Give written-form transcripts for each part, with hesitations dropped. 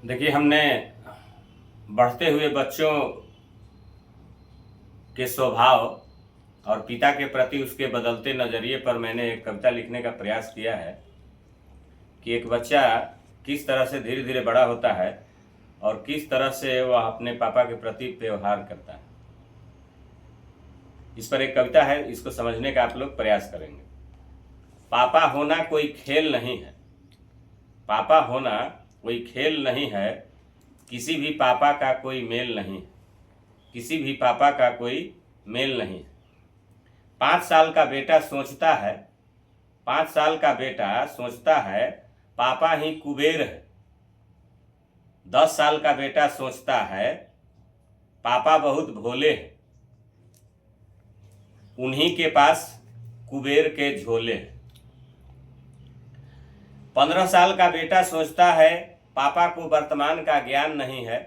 देखिए, हमने बढ़ते हुए बच्चों के स्वभाव और पिता के प्रति उसके बदलते नज़रिए पर मैंने एक कविता लिखने का प्रयास किया है कि एक बच्चा किस तरह से धीरे धीरे बड़ा होता है और किस तरह से वह अपने पापा के प्रति व्यवहार करता है। इस पर एक कविता है, इसको समझने का आप लोग प्रयास करेंगे। पापा होना कोई खेल नहीं है, पापा होना कोई खेल नहीं है, किसी भी पापा का कोई मेल नहीं है, किसी भी पापा का कोई मेल नहीं है। 5 साल का बेटा सोचता है, 5 साल का बेटा सोचता है पापा ही कुबेर है। 10 साल का बेटा सोचता है पापा बहुत भोले हैं, उन्हीं के पास कुबेर के झोले हैं। 15 साल का बेटा सोचता है पापा को वर्तमान का ज्ञान नहीं है।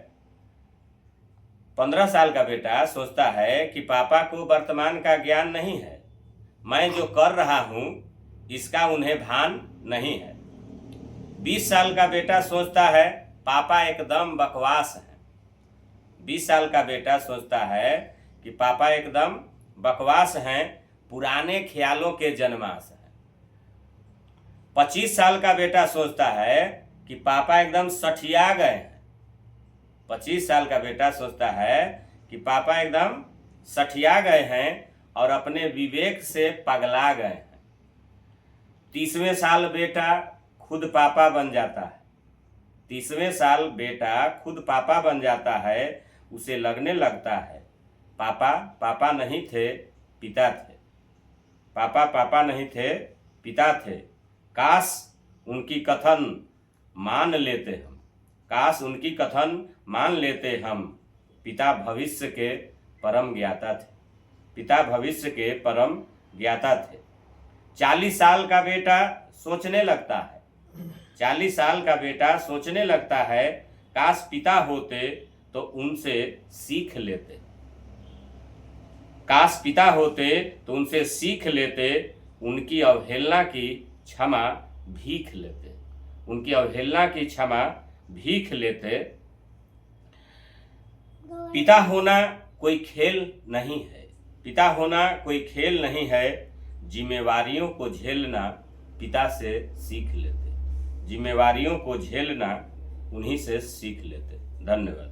15 साल का बेटा सोचता है कि पापा को वर्तमान का ज्ञान नहीं है, मैं जो कर रहा हूं इसका उन्हें भान नहीं है। 20 साल का बेटा सोचता है पापा एकदम बकवास है। 20 साल का बेटा सोचता है कि पापा एकदम बकवास हैं, पुराने ख्यालों के जन्मास हैं। 25 साल का बेटा सोचता है कि पापा एकदम सठिया गए हैं। 25 साल का बेटा सोचता है कि पापा एकदम सठिया गए हैं और अपने विवेक से पगला गए हैं। 30वें साल बेटा खुद पापा बन जाता है। 30वें साल बेटा खुद पापा बन जाता है, उसे लगने लगता है पापा पापा नहीं थे, पिता थे। पापा पापा नहीं थे, पिता थे। काश उनकी कथन मान लेते हम, काश उनकी कथन मान लेते हम। पिता भविष्य के परम ज्ञाता थे, पिता भविष्य के परम ज्ञाता थे। 40 साल का बेटा सोचने लगता है, 40 साल का बेटा सोचने लगता है काश पिता होते तो उनसे सीख लेते, काश पिता होते तो उनसे सीख लेते, उनकी अवहेलना की क्षमा भीख लेते, उनकी अवहेलना की क्षमा भीख लेते। पिता होना कोई खेल नहीं है, पिता होना कोई खेल नहीं है, जिम्मेवारियों को झेलना पिता से सीख लेते, जिम्मेवारियों को झेलना उन्हीं से सीख लेते। धन्यवाद।